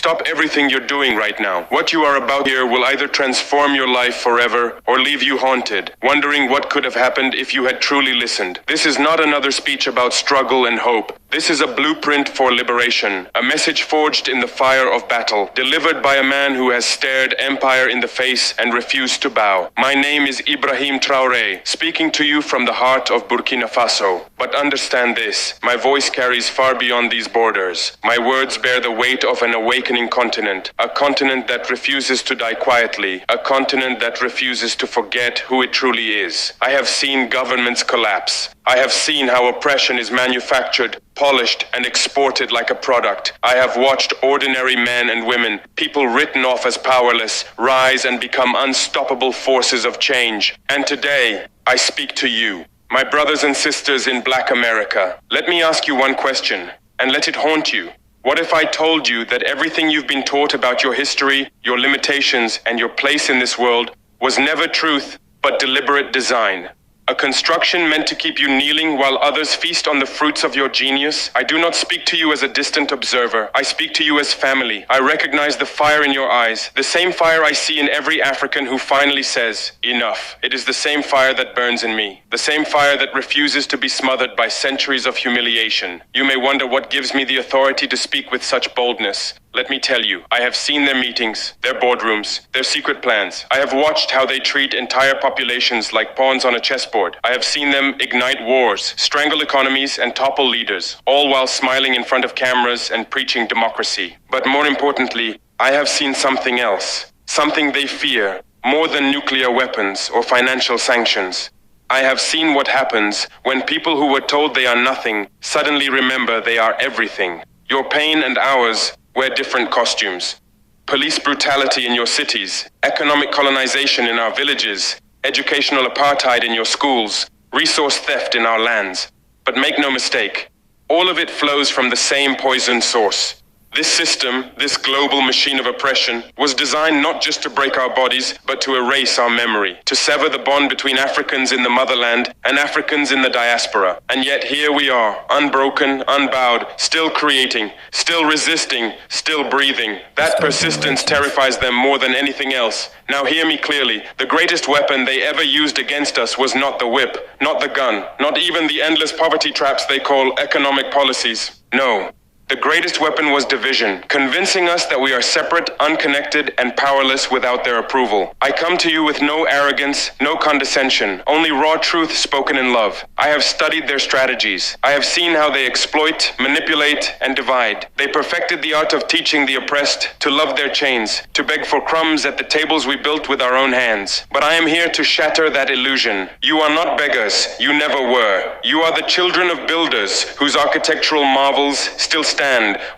Stop everything you're doing right now. What you are about here will either transform your life forever or leave you haunted, wondering what could have happened if you had truly listened. This is not another speech about struggle and hope. This is a blueprint for liberation, a message forged in the fire of battle, delivered by a man who has stared empire in the face and refused to bow. My name is Ibrahim Traore, speaking to you from the heart of Burkina Faso. But understand this, my voice carries far beyond these borders. My words bear the weight of an awakening continent, a continent that refuses to die quietly, a continent that refuses to forget who it truly is. I have seen governments collapse. I have seen how oppression is manufactured, polished, and exported like a product. I have watched ordinary men and women, people written off as powerless, rise and become unstoppable forces of change. And today, I speak to you, my brothers and sisters in Black America. Let me ask you one question, and let it haunt you. What if I told you that everything you've been taught about your history, your limitations, and your place in this world was never truth, but deliberate design? A construction meant to keep you kneeling while others feast on the fruits of your genius? I do not speak to you as a distant observer. I speak to you as family. I recognize the fire in your eyes, the same fire I see in every African who finally says, enough. It is the same fire that burns in me, the same fire that refuses to be smothered by centuries of humiliation. You may wonder what gives me the authority to speak with such boldness. Let me tell you, I have seen their meetings, their boardrooms, their secret plans. I have watched how they treat entire populations like pawns on a chessboard. I have seen them ignite wars, strangle economies, and topple leaders, all while smiling in front of cameras and preaching democracy. But more importantly, I have seen something else, something they fear, more than nuclear weapons or financial sanctions. I have seen what happens when people who were told they are nothing suddenly remember they are everything. Your pain and ours wear different costumes. Police brutality in your cities, economic colonization in our villages, educational apartheid in your schools, resource theft in our lands. But make no mistake, all of it flows from the same poison source. This system, this global machine of oppression, was designed not just to break our bodies, but to erase our memory, to sever the bond between Africans in the motherland and Africans in the diaspora. And yet here we are, unbroken, unbowed, still creating, still resisting, still breathing. That persistence terrifies them more than anything else. Now hear me clearly. The greatest weapon they ever used against us was not the whip, not the gun, not even the endless poverty traps they call economic policies. No. The greatest weapon was division, convincing us that we are separate, unconnected, and powerless without their approval. I come to you with no arrogance, no condescension, only raw truth spoken in love. I have studied their strategies. I have seen how they exploit, manipulate, and divide. They perfected the art of teaching the oppressed to love their chains, to beg for crumbs at the tables we built with our own hands. But I am here to shatter that illusion. You are not beggars. You never were. You are the children of builders whose architectural marvels still stand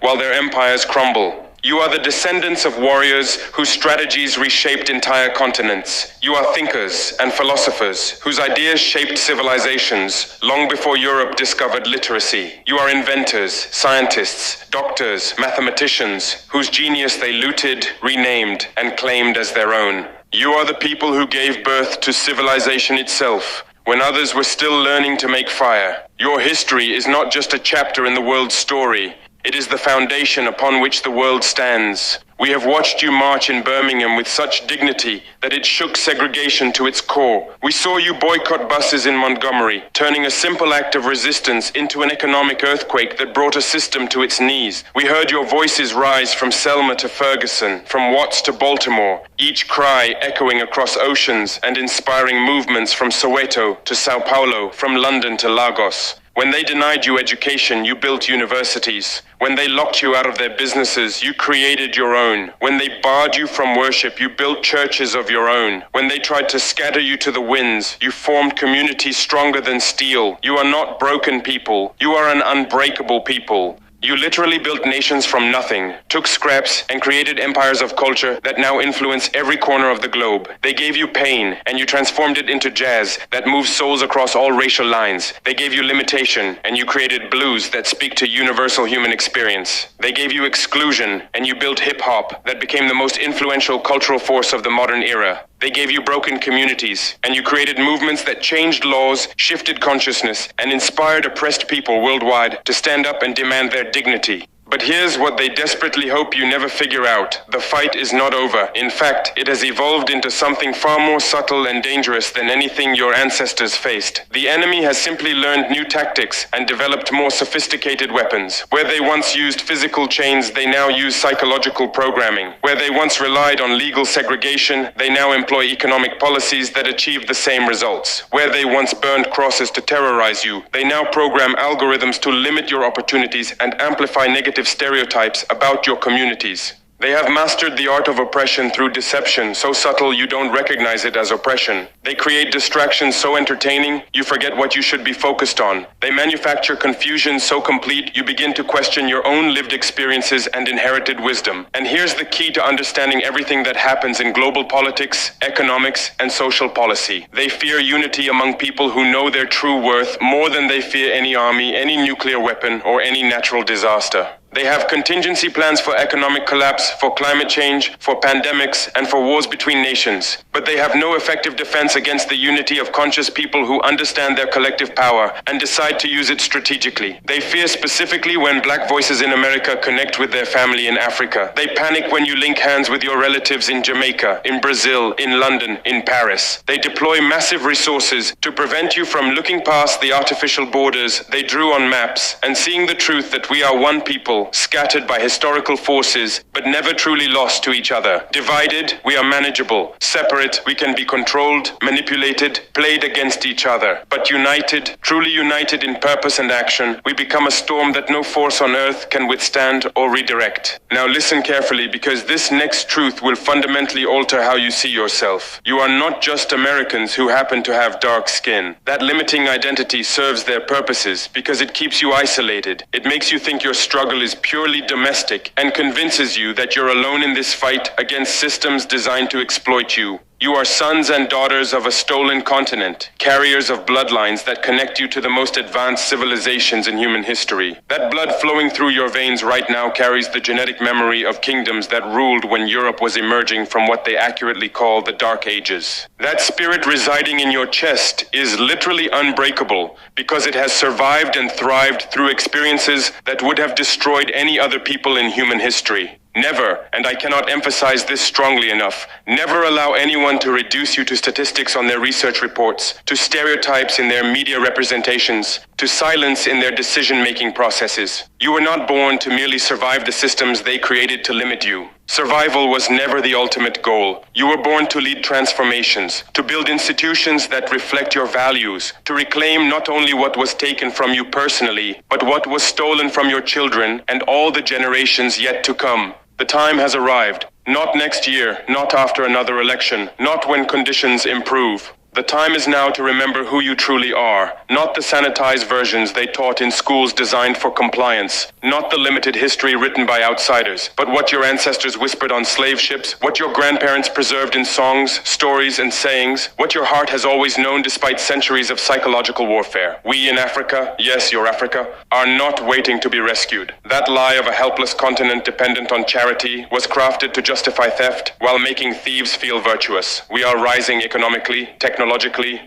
while their empires crumble. You are the descendants of warriors whose strategies reshaped entire continents. You are thinkers and philosophers whose ideas shaped civilizations long before Europe discovered literacy. You are inventors, scientists, doctors, mathematicians whose genius they looted, renamed, and claimed as their own. You are the people who gave birth to civilization itself, when others were still learning to make fire. Your history is not just a chapter in the world's story. It is the foundation upon which the world stands. We have watched you march in Birmingham with such dignity that it shook segregation to its core. We saw you boycott buses in Montgomery, turning a simple act of resistance into an economic earthquake that brought a system to its knees. We heard your voices rise from Selma to Ferguson, from Watts to Baltimore, each cry echoing across oceans and inspiring movements from Soweto to Sao Paulo, from London to Lagos. When they denied you education, you built universities. When they locked you out of their businesses, you created your own. When they barred you from worship, you built churches of your own. When they tried to scatter you to the winds, you formed communities stronger than steel. You are not broken people. You are an unbreakable people. You literally built nations from nothing, took scraps, and created empires of culture that now influence every corner of the globe. They gave you pain, and you transformed it into jazz that moves souls across all racial lines. They gave you limitation, and you created blues that speak to universal human experience. They gave you exclusion, and you built hip-hop that became the most influential cultural force of the modern era. They gave you broken communities, and you created movements that changed laws, shifted consciousness, and inspired oppressed people worldwide to stand up and demand their dignity. But here's what they desperately hope you never figure out. The fight is not over. In fact, it has evolved into something far more subtle and dangerous than anything your ancestors faced. The enemy has simply learned new tactics and developed more sophisticated weapons. Where they once used physical chains, they now use psychological programming. Where they once relied on legal segregation, they now employ economic policies that achieve the same results. Where they once burned crosses to terrorize you, they now program algorithms to limit your opportunities and amplify negative stereotypes about your communities. They have mastered the art of oppression through deception, so subtle you don't recognize it as oppression. They create distractions so entertaining, you forget what you should be focused on. They manufacture confusion so complete, you begin to question your own lived experiences and inherited wisdom. And here's the key to understanding everything that happens in global politics, economics, and social policy. They fear unity among people who know their true worth more than they fear any army, any nuclear weapon, or any natural disaster. They have contingency plans for economic collapse, for climate change, for pandemics, and for wars between nations. But they have no effective defense against the unity of conscious people who understand their collective power and decide to use it strategically. They fear specifically when black voices in America connect with their family in Africa. They panic when you link hands with your relatives in Jamaica, in Brazil, in London, in Paris. They deploy massive resources to prevent you from looking past the artificial borders they drew on maps and seeing the truth that we are one people, scattered by historical forces, but never truly lost to each other. Divided, we are manageable. Separate, we can be controlled, manipulated, played against each other. But united, truly united in purpose and action, we become a storm that no force on earth can withstand or redirect. Now listen carefully, because this next truth will fundamentally alter how you see yourself. You are not just Americans who happen to have dark skin. That limiting identity serves their purposes because it keeps you isolated. It makes you think your struggle is purely domestic and convinces you that you're alone in this fight against systems designed to exploit you. You are sons and daughters of a stolen continent, carriers of bloodlines that connect you to the most advanced civilizations in human history. That blood flowing through your veins right now carries the genetic memory of kingdoms that ruled when Europe was emerging from what they accurately call the Dark Ages. That spirit residing in your chest is literally unbreakable because it has survived and thrived through experiences that would have destroyed any other people in human history. Never, and I cannot emphasize this strongly enough, never allow anyone to reduce you to statistics on their research reports, to stereotypes in their media representations, to silence in their decision-making processes. You were not born to merely survive the systems they created to limit you. Survival was never the ultimate goal. You were born to lead transformations, to build institutions that reflect your values, to reclaim not only what was taken from you personally, but what was stolen from your children and all the generations yet to come. The time has arrived. Not next year, not after another election, not when conditions improve. The time is now to remember who you truly are, not the sanitized versions they taught in schools designed for compliance, not the limited history written by outsiders, but what your ancestors whispered on slave ships, what your grandparents preserved in songs, stories, and sayings, what your heart has always known despite centuries of psychological warfare. We in Africa, yes, your Africa, are not waiting to be rescued. That lie of a helpless continent dependent on charity was crafted to justify theft while making thieves feel virtuous. We are rising economically, technologically,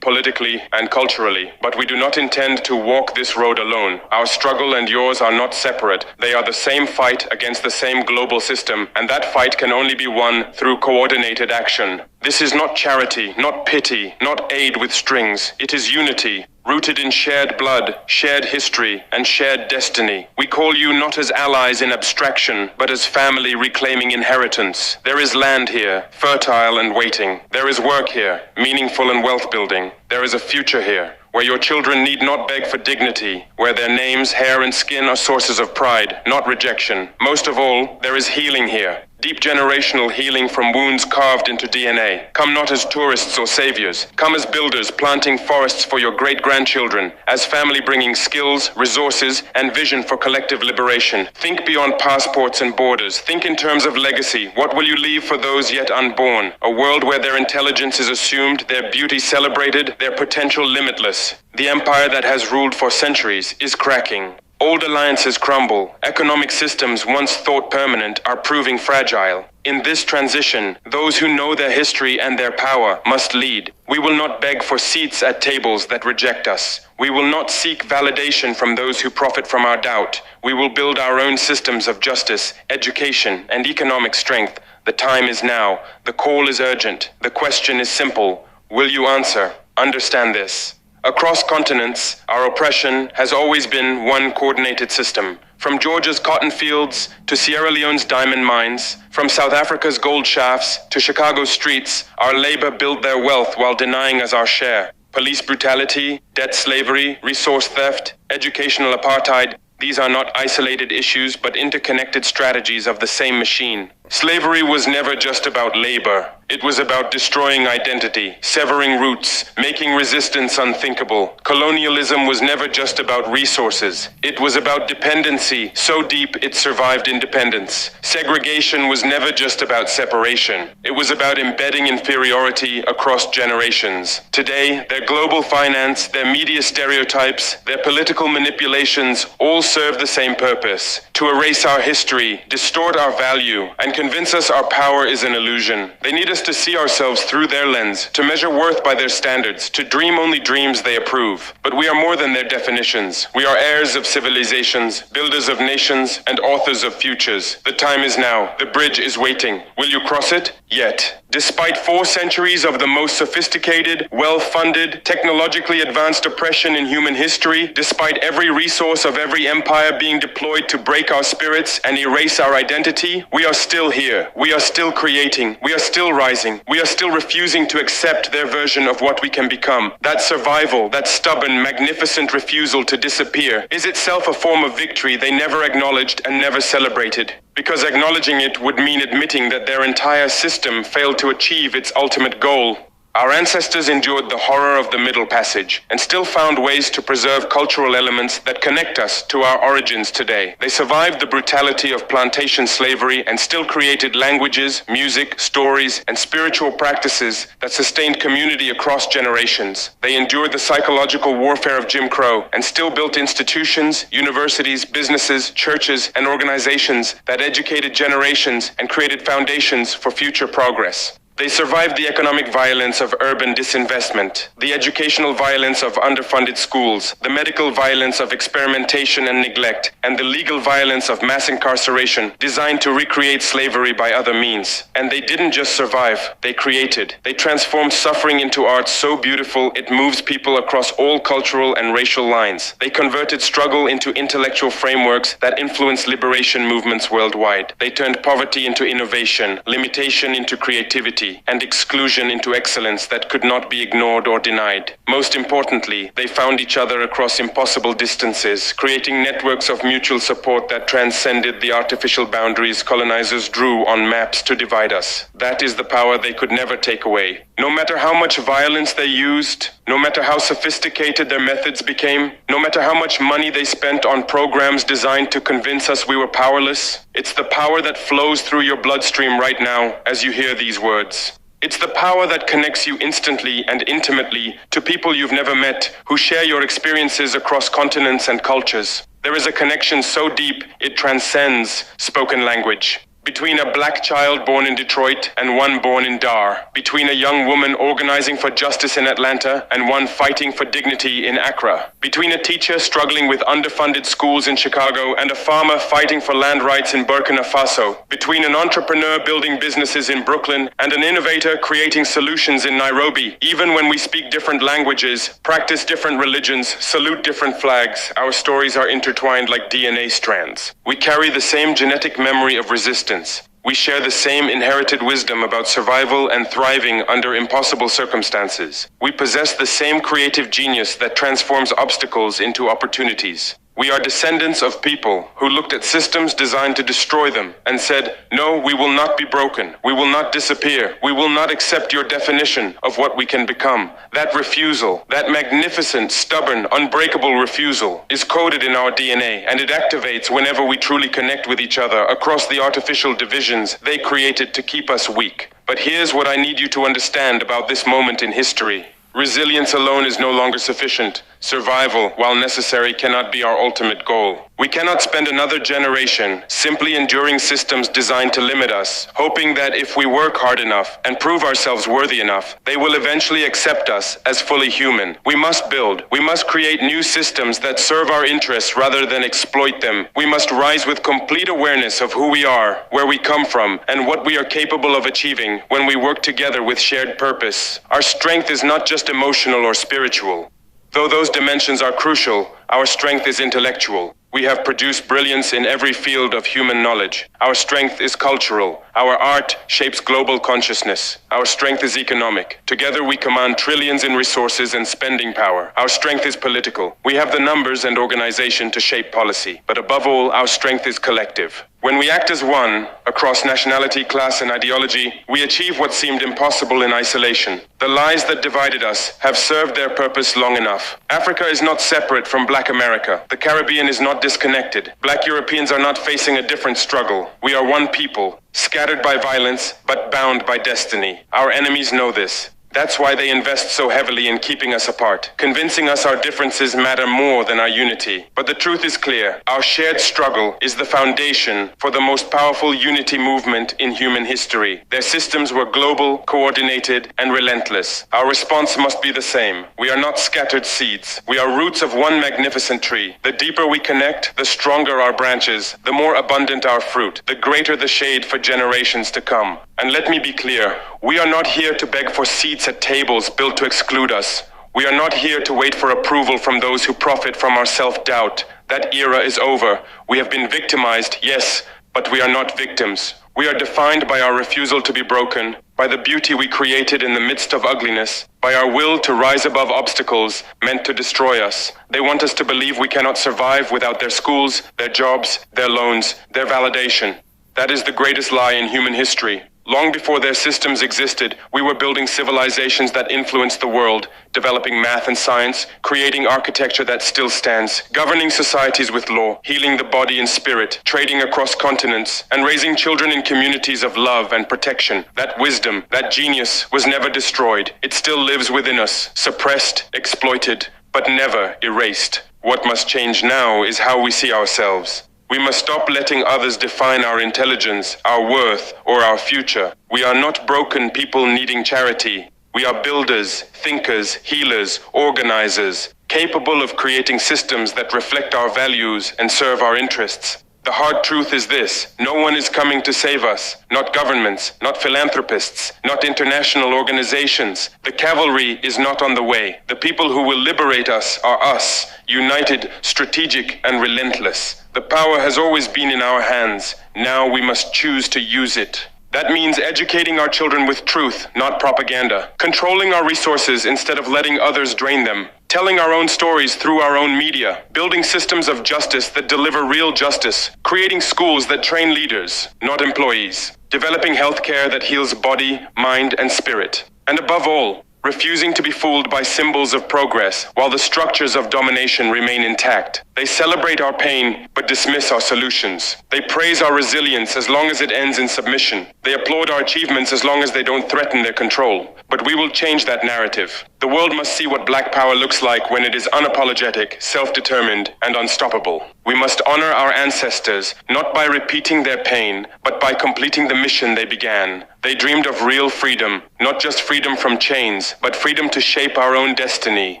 politically, and culturally, but we do not intend to walk this road alone. Our struggle and yours are not separate. They are the same fight against the same global system, and that fight can only be won through coordinated action. This is not charity, not pity, not aid with strings. It is unity, rooted in shared blood, shared history, and shared destiny. We call you not as allies in abstraction, but as family reclaiming inheritance. There is land here, fertile and waiting. There is work here, meaningful and wealth building. There is a future here, where your children need not beg for dignity, where their names, hair, and skin are sources of pride, not rejection. Most of all, there is healing here. Deep generational healing from wounds carved into DNA. Come not as tourists or saviors. Come as builders planting forests for your great-grandchildren, as family bringing skills, resources, and vision for collective liberation. Think beyond passports and borders. Think in terms of legacy. What will you leave for those yet unborn? A world where their intelligence is assumed, their beauty celebrated, their potential limitless. The empire that has ruled for centuries is cracking. Old alliances crumble. Economic systems once thought permanent are proving fragile. In this transition, those who know their history and their power must lead. We will not beg for seats at tables that reject us. We will not seek validation from those who profit from our doubt. We will build our own systems of justice, education, and economic strength. The time is now. The call is urgent. The question is simple. Will you answer? Understand this. Across continents, our oppression has always been one coordinated system. From Georgia's cotton fields to Sierra Leone's diamond mines, from South Africa's gold shafts to Chicago's streets, our labor built their wealth while denying us our share. Police brutality, debt slavery, resource theft, educational apartheid, these are not isolated issues but interconnected strategies of the same machine. Slavery was never just about labor. It was about destroying identity, severing roots, making resistance unthinkable. Colonialism was never just about resources. It was about dependency, so deep it survived independence. Segregation was never just about separation. It was about embedding inferiority across generations. Today, their global finance, their media stereotypes, their political manipulations all serve the same purpose: to erase our history, distort our value, and convince us our power is an illusion. They need us to see ourselves through their lens, to measure worth by their standards, to dream only dreams they approve. But we are more than their definitions. We are heirs of civilizations, builders of nations, and authors of futures. The time is now. The bridge is waiting. Will you cross it? Yet. Despite 4 centuries of the most sophisticated, well-funded, technologically advanced oppression in human history, despite every resource of every empire being deployed to break our spirits and erase our identity, we are still here. We are still creating. We are still rising. We are still refusing to accept their version of what we can become. That survival, that stubborn, magnificent refusal to disappear, is itself a form of victory they never acknowledged and never celebrated. Because acknowledging it would mean admitting that their entire system failed to achieve its ultimate goal. Our ancestors endured the horror of the Middle Passage and still found ways to preserve cultural elements that connect us to our origins today. They survived the brutality of plantation slavery and still created languages, music, stories, and spiritual practices that sustained community across generations. They endured the psychological warfare of Jim Crow and still built institutions, universities, businesses, churches, and organizations that educated generations and created foundations for future progress. They survived the economic violence of urban disinvestment, the educational violence of underfunded schools, the medical violence of experimentation and neglect, and the legal violence of mass incarceration designed to recreate slavery by other means. And they didn't just survive, they created. They transformed suffering into art so beautiful it moves people across all cultural and racial lines. They converted struggle into intellectual frameworks that influence liberation movements worldwide. They turned poverty into innovation, limitation into creativity, and exclusion into excellence that could not be ignored or denied. Most importantly, they found each other across impossible distances, creating networks of mutual support that transcended the artificial boundaries colonizers drew on maps to divide us. That is the power they could never take away. No matter how much violence they used, no matter how sophisticated their methods became, no matter how much money they spent on programs designed to convince us we were powerless, it's the power that flows through your bloodstream right now as you hear these words. It's the power that connects you instantly and intimately to people you've never met who share your experiences across continents and cultures. There is a connection so deep it transcends spoken language. Between a black child born in Detroit and one born in Dar. Between a young woman organizing for justice in Atlanta and one fighting for dignity in Accra. Between a teacher struggling with underfunded schools in Chicago and a farmer fighting for land rights in Burkina Faso. Between an entrepreneur building businesses in Brooklyn and an innovator creating solutions in Nairobi. Even when we speak different languages, practice different religions, salute different flags, our stories are intertwined like DNA strands. We carry the same genetic memory of resistance. We share the same inherited wisdom about survival and thriving under impossible circumstances. We possess the same creative genius that transforms obstacles into opportunities. We are descendants of people who looked at systems designed to destroy them and said, no, we will not be broken. We will not disappear. We will not accept your definition of what we can become. That refusal, that magnificent, stubborn, unbreakable refusal is coded in our DNA, and it activates whenever we truly connect with each other across the artificial divisions they created to keep us weak. But here's what I need you to understand about this moment in history. Resilience alone is no longer sufficient. Survival, while necessary, cannot be our ultimate goal. We cannot spend another generation simply enduring systems designed to limit us, hoping that if we work hard enough and prove ourselves worthy enough, they will eventually accept us as fully human. We must build. We must create new systems that serve our interests rather than exploit them. We must rise with complete awareness of who we are, where we come from, and what we are capable of achieving when we work together with shared purpose. Our strength is not just emotional or spiritual. Though those dimensions are crucial, our strength is intellectual. We have produced brilliance in every field of human knowledge. Our strength is cultural. Our art shapes global consciousness. Our strength is economic. Together we command trillions in resources and spending power. Our strength is political. We have the numbers and organization to shape policy. But above all, our strength is collective. When we act as one, across nationality, class, and ideology, we achieve what seemed impossible in isolation. The lies that divided us have served their purpose long enough. Africa is not separate from Black America. The Caribbean is not disconnected. Black Europeans are not facing a different struggle. We are one people, scattered by violence, but bound by destiny. Our enemies know this. That's why they invest so heavily in keeping us apart, convincing us our differences matter more than our unity. But the truth is clear. Our shared struggle is the foundation for the most powerful unity movement in human history. Their systems were global, coordinated, and relentless. Our response must be the same. We are not scattered seeds. We are roots of one magnificent tree. The deeper we connect, the stronger our branches, the more abundant our fruit, the greater the shade for generations to come. And let me be clear, we are not here to beg for seats at tables built to exclude us. We are not here to wait for approval from those who profit from our self-doubt. That era is over. We have been victimized, yes, but we are not victims. We are defined by our refusal to be broken, by the beauty we created in the midst of ugliness, by our will to rise above obstacles meant to destroy us. They want us to believe we cannot survive without their schools, their jobs, their loans, their validation. That is the greatest lie in human history. Long before their systems existed, we were building civilizations that influenced the world, developing math and science, creating architecture that still stands, governing societies with law, healing the body and spirit, trading across continents, and raising children in communities of love and protection. That wisdom, that genius, was never destroyed. It still lives within us, suppressed, exploited, but never erased. What must change now is how we see ourselves. We must stop letting others define our intelligence, our worth, or our future. We are not broken people needing charity. We are builders, thinkers, healers, organizers, capable of creating systems that reflect our values and serve our interests. The hard truth is this: no one is coming to save us. Not governments, not philanthropists, not international organizations. The cavalry is not on the way. The people who will liberate us are us, united, strategic, and relentless. The power has always been in our hands. Now we must choose to use it. That means educating our children with truth, not propaganda. Controlling our resources instead of letting others drain them. Telling our own stories through our own media. Building systems of justice that deliver real justice. Creating schools that train leaders, not employees. Developing healthcare that heals body, mind, and spirit. And above all, refusing to be fooled by symbols of progress while the structures of domination remain intact. They celebrate our pain but dismiss our solutions. They praise our resilience as long as it ends in submission. They applaud our achievements as long as they don't threaten their control. But we will change that narrative. The world must see what Black power looks like when it is unapologetic, self-determined, and unstoppable. We must honor our ancestors, not by repeating their pain, but by completing the mission they began. They dreamed of real freedom, not just freedom from chains, but freedom to shape our own destiny.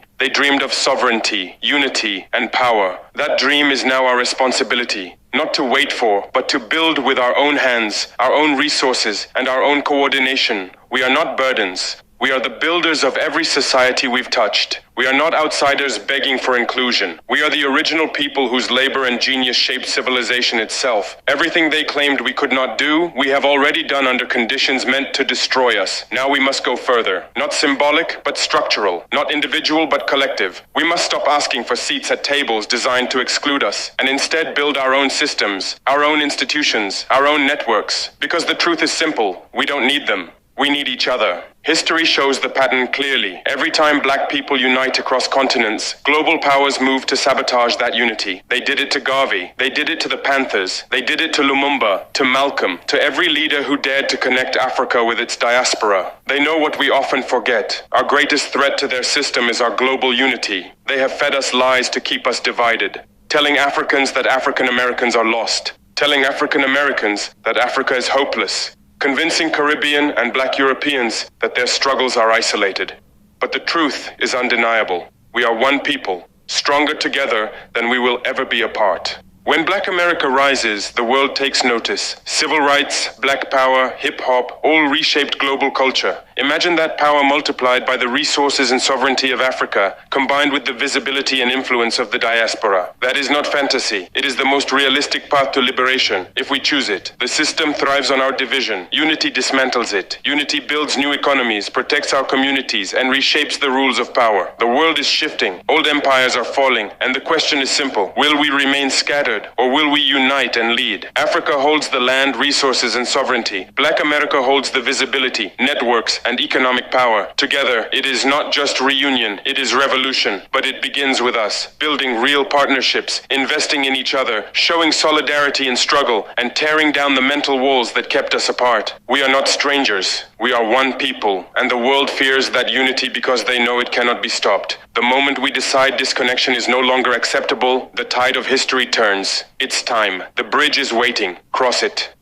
They dreamed of sovereignty, unity, and power. That dream is now our responsibility. Not to wait for, but to build with our own hands, our own resources, and our own coordination. We are not burdens. We are the builders of every society we've touched. We are not outsiders begging for inclusion. We are the original people whose labor and genius shaped civilization itself. Everything they claimed we could not do, we have already done under conditions meant to destroy us. Now we must go further. Not symbolic, but structural. Not individual, but collective. We must stop asking for seats at tables designed to exclude us, and instead build our own systems, our own institutions, our own networks. Because the truth is simple, we don't need them. We need each other. History shows the pattern clearly. Every time black people unite across continents, global powers move to sabotage that unity. They did it to Garvey. They did it to the Panthers. They did it to Lumumba, to Malcolm, to every leader who dared to connect Africa with its diaspora. They know what we often forget. Our greatest threat to their system is our global unity. They have fed us lies to keep us divided, telling Africans that African Americans are lost, telling African Americans that Africa is hopeless, convincing Caribbean and black Europeans that their struggles are isolated. But the truth is undeniable. We are one people, stronger together than we will ever be apart. When Black America rises, the world takes notice. Civil rights, black power, hip-hop, all reshaped global culture. Imagine that power multiplied by the resources and sovereignty of Africa, combined with the visibility and influence of the diaspora. That is not fantasy. It is the most realistic path to liberation, if we choose it. The system thrives on our division. Unity dismantles it. Unity builds new economies, protects our communities, and reshapes the rules of power. The world is shifting. Old empires are falling, and the question is simple. Will we remain scattered, or will we unite and lead? Africa holds the land, resources, and sovereignty. Black America holds the visibility, networks, and economic power. Together, it is not just reunion, it is revolution. But it begins with us, building real partnerships, investing in each other, showing solidarity in struggle, and tearing down the mental walls that kept us apart. We are not strangers. We are one people, and the world fears that unity because they know it cannot be stopped. The moment we decide disconnection is no longer acceptable, the tide of history turns. It's time. The bridge is waiting. Cross it.